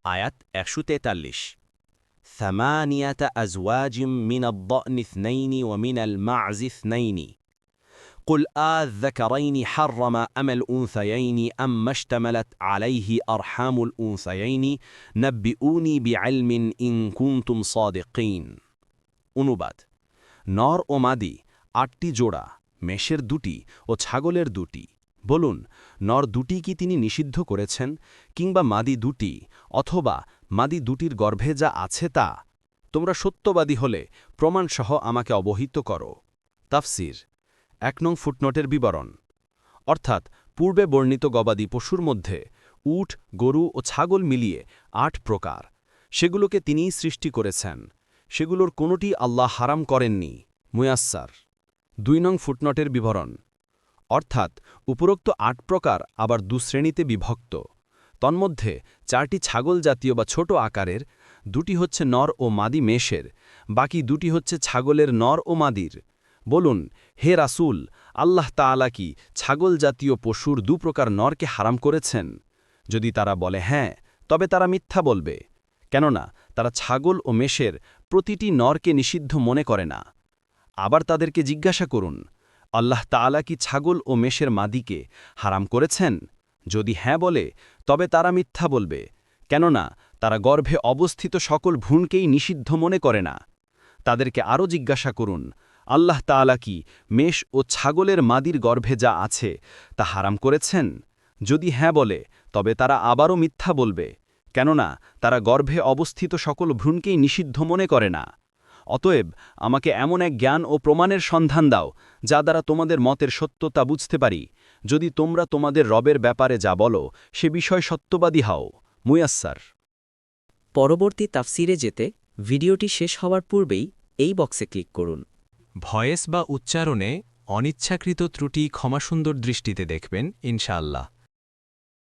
আয়াত 143 ثمانية أزواج من الضأن اثنين ومن المعز اثنين قل آذكرين حرم أم الأنثيين أم اشتملت عليه أرحام الأنثيين نبئوني بعلم إن كنتم صادقين অনুবাদ নর ও মাদি ৮টি জোড়া মেষের ২টি ও ছাগলের ২টি বলুন নর ২টি কি তিনি নিষিদ্ধ করেছেন কিংবা মাদি ২টি অথবা মাদি ২টির গর্ভে যা আছে তা তোমরা সত্যবাদী হলে প্রমাণসহ আমাকে অবহিত করো তাফসির ১ নং ফুটনোটের বিবরণ অর্থাৎ পূর্বে বর্ণিত গবাদি পশুর মধ্যে উট গরু ও ছাগল মিলিয়ে ৮ প্রকার সেগুলোকে তিনিই সৃষ্টি করেছেন সেগুলোর কোনোটি আল্লাহ হারাম করেননি মুয়াস্সার ২ নং ফুটনোটের বিবরণ অর্থাৎ উপরোক্ত ৮ প্রকার আবার দুশ্রেণীতে বিভক্ত তন্মধ্যে ৪টি ছাগল জাতীয় বা ছোট আকারের ২টি হচ্ছে নর ও মাদি মেষের বাকি ২টি হচ্ছে ছাগলের নর ও মাদির বলুন হে রাসূল আল্লাহ তাআলা কি ছাগল জাতীয় পশুর ২ প্রকার নরকে হারাম করেছেন যদি তারা বলে হ্যাঁ তবে তারা মিথ্যা বলবে কেননা তারা ছাগল ও মেষের প্রতিটি নরকে নিষিদ্ধ মনে করে না আবার তাদেরকে জিজ্ঞাসা করুন আল্লাহ তাআলা কি ছাগল ও মেষের মাদিকে হারাম করেছেন যদি হ্যাঁ বলে তবে তারা মিথ্যা বলবে কেননা তারা গর্ভে অবস্থিত সকল ভ্রূণকেই নিষিদ্ধ মনে করে না তাদেরকে আরও জিজ্ঞাসা করুন আল্লাহ তাআলা কি মেষ ও ছাগলের মাদির গর্ভে যা আছে তা হারাম করেছেন যদি হ্যাঁ বলে তবে তারা আবারও মিথ্যা বলবে কেননা তারা গর্ভে অবস্থিত সকল ভ্রূণকেই নিষিদ্ধ মনে করে না অতএব আমাকে এমন এক জ্ঞান ও প্রমাণের সন্ধান দাও যা দ্বারা তোমাদের মতের সত্যতা বুঝতে পারি যদি তোমরা তোমাদের রবের ব্যাপারে যা বলো সে বিষয় সত্যবাদী হও মুয়াস্সার পরবর্তী তাফসিরে যেতে ভিডিওটি শেষ হওয়ার পূর্বেই এই বক্সে ক্লিক করুন ভয়েস বা উচ্চারণে অনিচ্ছাকৃত ত্রুটি ক্ষমাসুন্দর দৃষ্টিতে দেখবেন ইনশাআল্লাহ